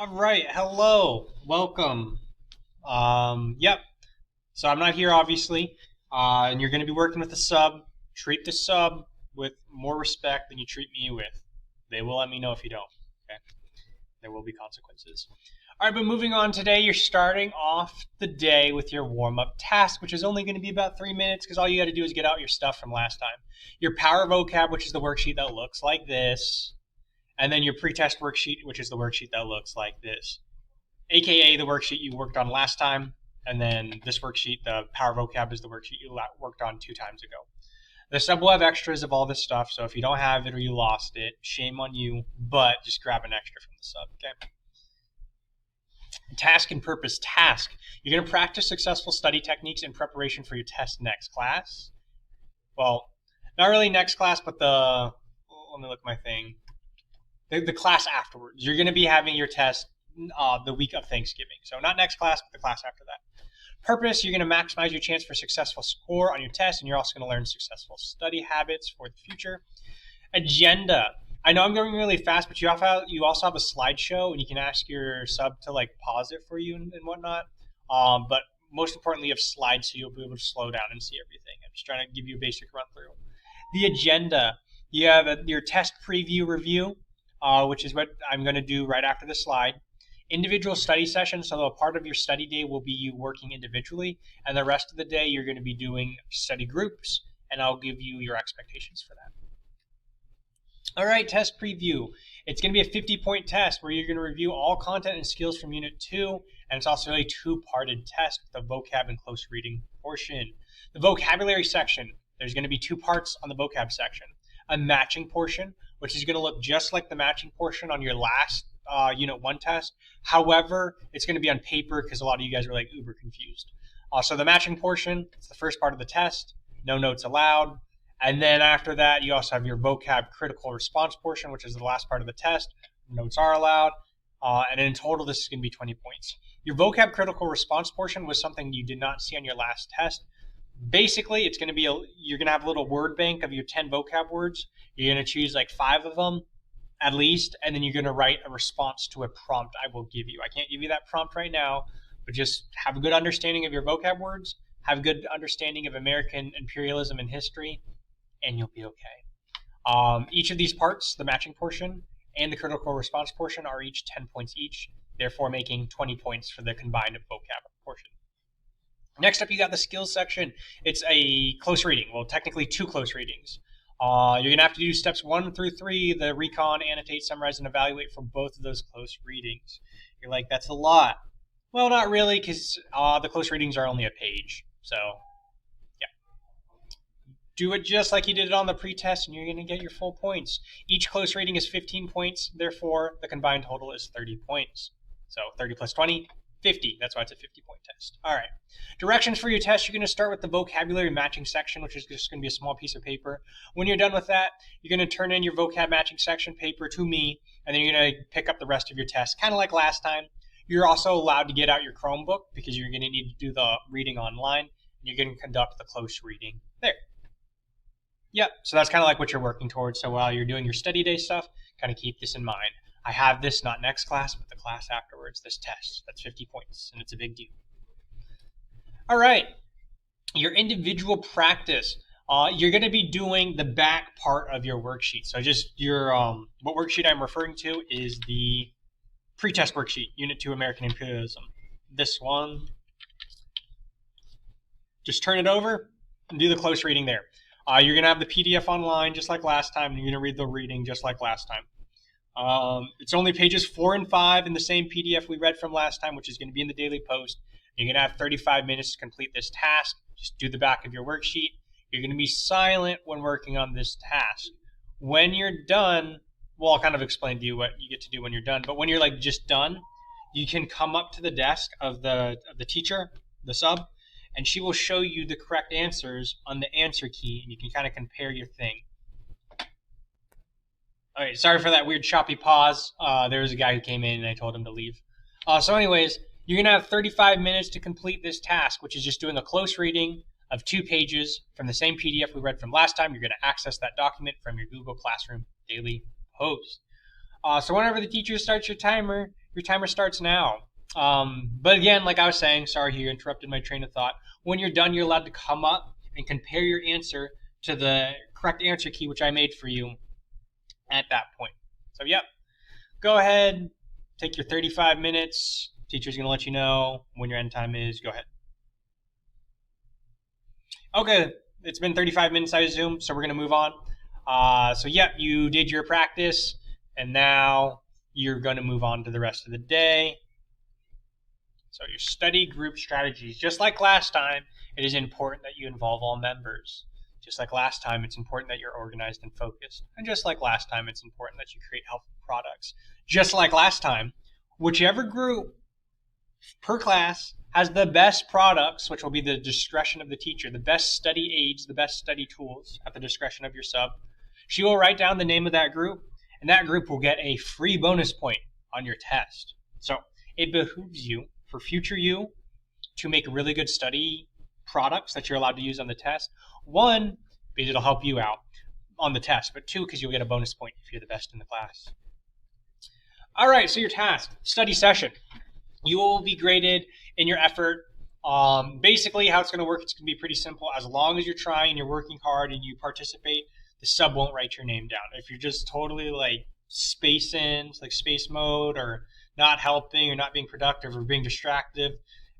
All right, hello, welcome. Yep. So I'm not here, obviously, and you're going to be working with the sub. Treat the sub with more respect than you treat me with. They will let me know if you don't. Okay, there will be consequences. All right, but moving on today, you're starting off the day with your warm-up task, which is only going to be about 3 minutes because all you got to do is get out your stuff from last time. Your power vocab, which is the worksheet that looks like this, and then your pretest worksheet, which is the worksheet that looks like this, aka the worksheet you worked on last time, and then this worksheet, the power vocab, is the worksheet you worked on 2 times ago. The sub will have extras of all this stuff, so if you don't have it or you lost it, shame on you, but just grab an extra from the sub, okay? Task and purpose. Task. You're going to practice successful study techniques in preparation for your test next class. Well, not really next class, but let me look at my thing. The class afterwards. You're going to be having your test the week of Thanksgiving. So not next class, but the class after that. Purpose, you're going to maximize your chance for successful score on your test, and you're also going to learn successful study habits for the future. Agenda. I know I'm going really fast, but you also have a slideshow, and you can ask your sub to pause it for you and whatnot. But most importantly, you have slides, so you'll be able to slow down and see everything. I'm just trying to give you a basic run through. The agenda. You have your test preview review, which is what I'm going to do right after the slide. Individual study sessions, so a part of your study day will be you working individually, and the rest of the day you're going to be doing study groups, and I'll give you your expectations for that. All right, test preview. It's going to be a 50-point test where you're going to review all content and skills from Unit 2, and it's also a two-parted test with the vocab and close reading portion. The vocabulary section, there's going to be 2 parts on the vocab section. A matching portion, which is going to look just like the matching portion on your last Unit 1 test. However, it's going to be on paper because a lot of you guys were uber confused. So the matching portion, it's the first part of the test. No notes allowed. And then after that, you also have your vocab critical response portion, which is the last part of the test. Notes are allowed. And in total, this is going to be 20 points. Your vocab critical response portion was something you did not see on your last test. Basically, it's going to be you're going to have a little word bank of your 10 vocab words. You're going to choose 5 of them at least, and then you're going to write a response to a prompt I will give you. I can't give you that prompt right now, but just have a good understanding of your vocab words, have a good understanding of American imperialism and history, and you'll be okay. Each of these parts, the matching portion and the critical response portion, are each 10 points each, therefore making 20 points for the combined vocab portion. Next up, you got the skills section. It's a close reading. Well, technically 2 close readings. You're going to have to do steps 1 through 3, the recon, annotate, summarize, and evaluate for both of those close readings. You're like, that's a lot. Well, not really, because the close readings are only a page. So, yeah. Do it just like you did it on the pretest, and you're going to get your full points. Each close reading is 15 points. Therefore, the combined total is 30 points. So 30 plus 20, 50. That's why it's a 50-point test. All right. Directions for your test, you're going to start with the vocabulary matching section, which is just going to be a small piece of paper. When you're done with that, you're going to turn in your vocab matching section paper to me, and then you're going to pick up the rest of your test, kind of like last time. You're also allowed to get out your Chromebook because you're going to need to do the reading online, and you're going to conduct the close reading there. Yep, so that's kind of like what you're working towards. So while you're doing your study day stuff, kind of keep this in mind. I have this not next class, but the class afterwards, this test. That's 50 points, and it's a big deal. All right, your individual practice. You're going to be doing the back part of your worksheet. So just your what worksheet I'm referring to is the pretest worksheet, Unit 2, American Imperialism. This one. Just turn it over and do the close reading there. You're going to have the PDF online just like last time, and you're going to read the reading just like last time. It's only pages 4 and 5 in the same PDF we read from last time, which is going to be in the daily post. You're going to have 35 minutes to complete this task. Just do the back of your worksheet. You're going to be silent when working on this task. When you're done, well, I'll kind of explain to you what you get to do when you're done, but when you're just done, you can come up to the desk of the teacher, the sub, and she will show you the correct answers on the answer key, and you can kind of compare your thing. All right, sorry for that weird choppy pause. There was a guy who came in and I told him to leave. So anyways, you're going to have 35 minutes to complete this task, which is just doing a close reading of 2 pages from the same PDF we read from last time. You're going to access that document from your Google Classroom daily post. So whenever the teacher starts your timer, Your timer starts now. But again, like I was saying, sorry you interrupted my train of thought. When you're done, you're allowed to come up and compare your answer to the correct answer key, which I made for you at that point. So, yep, go ahead, take your 35 minutes. Teacher's going to let you know when your end time is. Go ahead. Okay, it's been 35 minutes, I assume, so we're going to move on. So, yeah, you did your practice, and now you're going to move on to the rest of the day. So your study group strategies, just like last time, it is important that you involve all members. Just like last time, it's important that you're organized and focused. And just like last time, it's important that you create helpful products. Just like last time, whichever group per class has the best products, which will be the discretion of the teacher, the best study aids, the best study tools at the discretion of your sub, she will write down the name of that group, and that group will get a free bonus point on your test. So it behooves you, for future you, to make really good study products that you're allowed to use on the test. One, because it'll help you out on the test, but two, because you'll get a bonus point if you're the best in the class. All right, so your task, study session. You will be graded in your effort. Basically, how it's going to work, it's going to be pretty simple. As long as you're trying, you're working hard, and you participate, the sub won't write your name down. If you're just totally like spacing, like space mode, or not helping, or not being productive, or being distractive,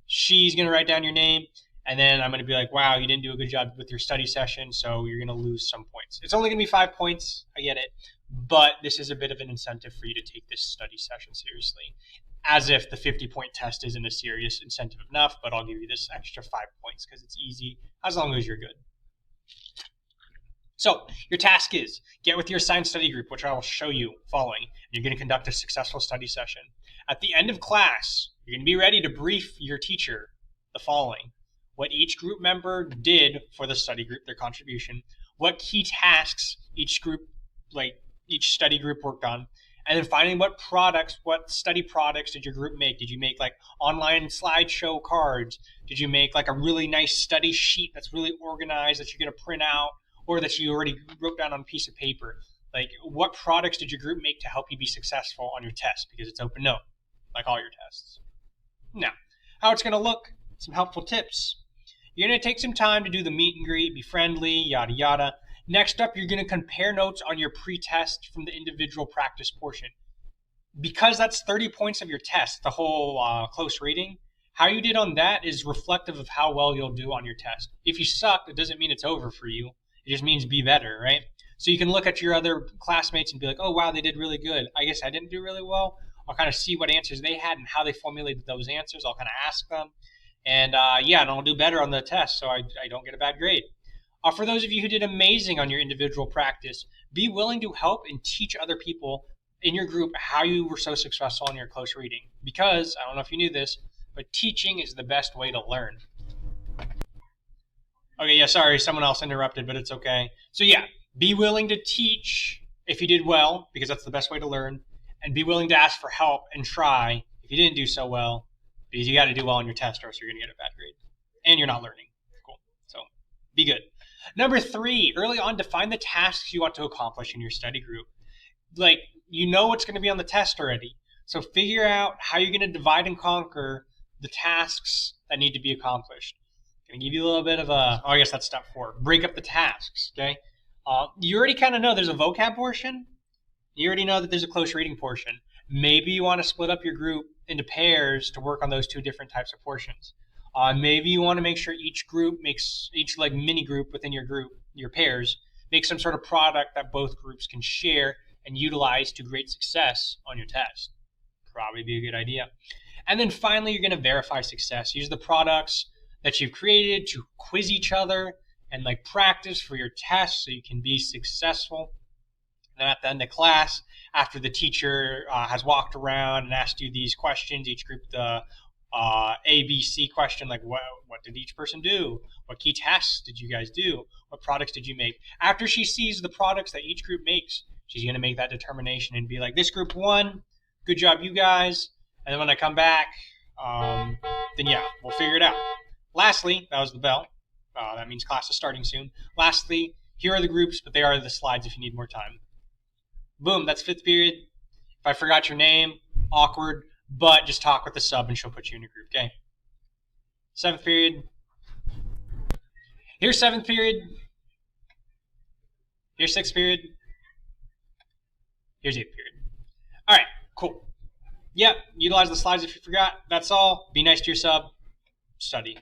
she's going to write down your name, and then I'm going to be like, wow, you didn't do a good job with your study session, so you're going to lose some points. It's only going to be 5 points, I get it, but this is a bit of an incentive for you to take this study session seriously. As if the 50-point test isn't a serious incentive enough, but I'll give you this extra 5 points because it's easy, as long as you're good. So your task is, get with your assigned study group, which I will show you following. You're going to conduct a successful study session. At the end of class, you're going to be ready to brief your teacher the following: what each group member did for the study group, their contribution, what key tasks each study group worked on, and then finally what study products did your group make? Did you make like online slideshow cards? Did you make like a really nice study sheet that's really organized that you're going to print out, or that you already wrote down on a piece of paper? Like, what products did your group make to help you be successful on your test? Because it's open note, like all your tests. Now, how it's going to look, some helpful tips. You're going to take some time to do the meet and greet, be friendly, yada yada. Next up, you're going to compare notes on your pre-test from the individual practice portion. Because that's 30 points of your test, the whole close rating, how you did on that is reflective of how well you'll do on your test. If you suck, it doesn't mean it's over for you. It just means be better, right? So you can look at your other classmates and be like, oh, wow, they did really good. I guess I didn't do really well. I'll kind of see what answers they had and how they formulated those answers. I'll kind of ask them. And and I'll do better on the test so I don't get a bad grade. For those of you who did amazing on your individual practice, be willing to help and teach other people in your group how you were so successful in your close reading. Because, I don't know if you knew this, but teaching is the best way to learn. Okay, yeah, sorry, someone else interrupted, but it's okay. So yeah, be willing to teach if you did well, because that's the best way to learn, and be willing to ask for help and try if you didn't do so well, because you got to do well on your test or else you're going to get a bad grade. And you're not learning. Cool. So be good. Number 3, early on, define the tasks you want to accomplish in your study group. Like, you know what's going to be on the test already. So figure out how you're going to divide and conquer the tasks that need to be accomplished. I'm going to give you a little bit of I guess that's step 4. Break up the tasks, okay? You already kind of know there's a vocab portion. You already know that there's a close reading portion. Maybe you want to split up your group into pairs to work on those 2 different types of portions. Maybe you want to make sure each like mini group within your group, your pairs, make some sort of product that both groups can share and utilize to great success on your test. Probably be a good idea. And then finally, you're going to verify success. Use the products that you've created to quiz each other and like practice for your test so you can be successful. And then at the end of class, after the teacher has walked around and asked you these questions, each group the ABC question, like what did each person do? What key tasks did you guys do? What products did you make? After she sees the products that each group makes, she's going to make that determination and be like, this group won, good job you guys. And then when I come back, then yeah, we'll figure it out. Lastly, that was the bell. That means class is starting soon. Lastly, here are the groups, but they are the slides if you need more time. Boom, that's 5th period. If I forgot your name, awkward, but just talk with the sub and she'll put you in your group. Okay. 7th period. Here's 7th period. Here's 6th period. Here's 8th period. All right, cool. Yep, utilize the slides if you forgot. That's all. Be nice to your sub. Study.